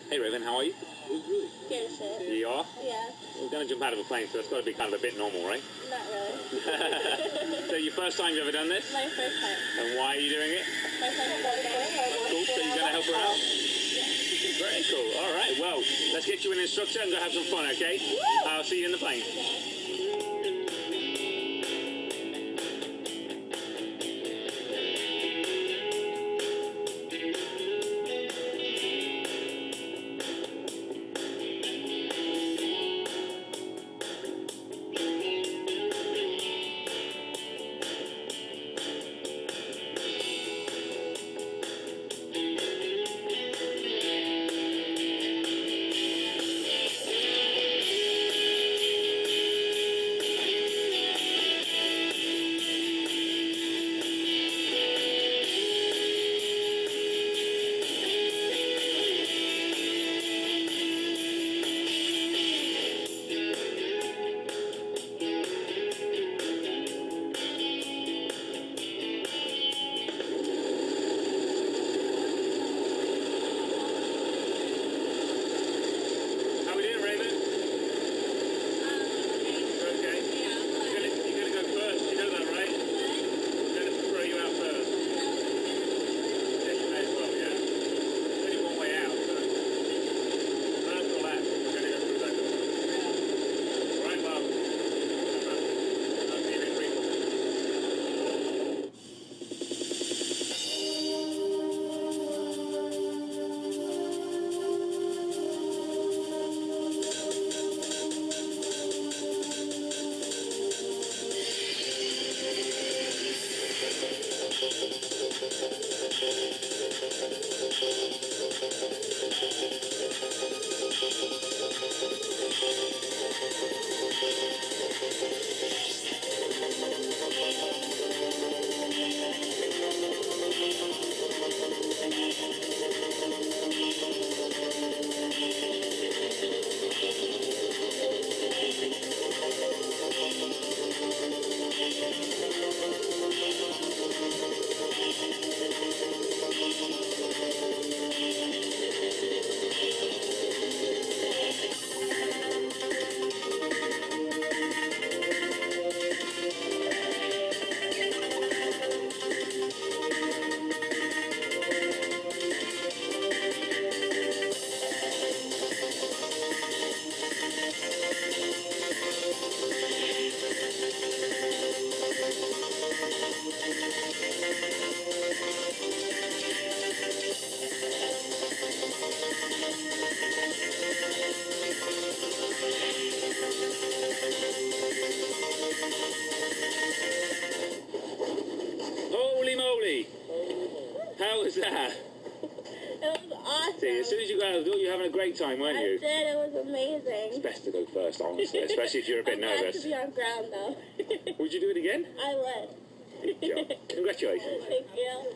Hey Raven, how are you? Scared of shit. You are? Yeah, We're going to jump out of a plane, so it's got to be kind of a bit normal, right? not really. So your first time you've ever done this? My first time. And why are you doing it? My first time. Cool, so you're going to help her out? Very cool. All right, well, let's get you an instructor and go have some fun, okay? I'll see you in the plane. Holy moly! How was that? It was awesome. See, as soon as you got out of the door, you're having a great time, weren't I you? did. It was It's amazing. best to go first, honestly, especially if you're a bit I'm glad nervous. to be on ground, though. Would you do it again? I would. Good job. Congratulations. Thank you.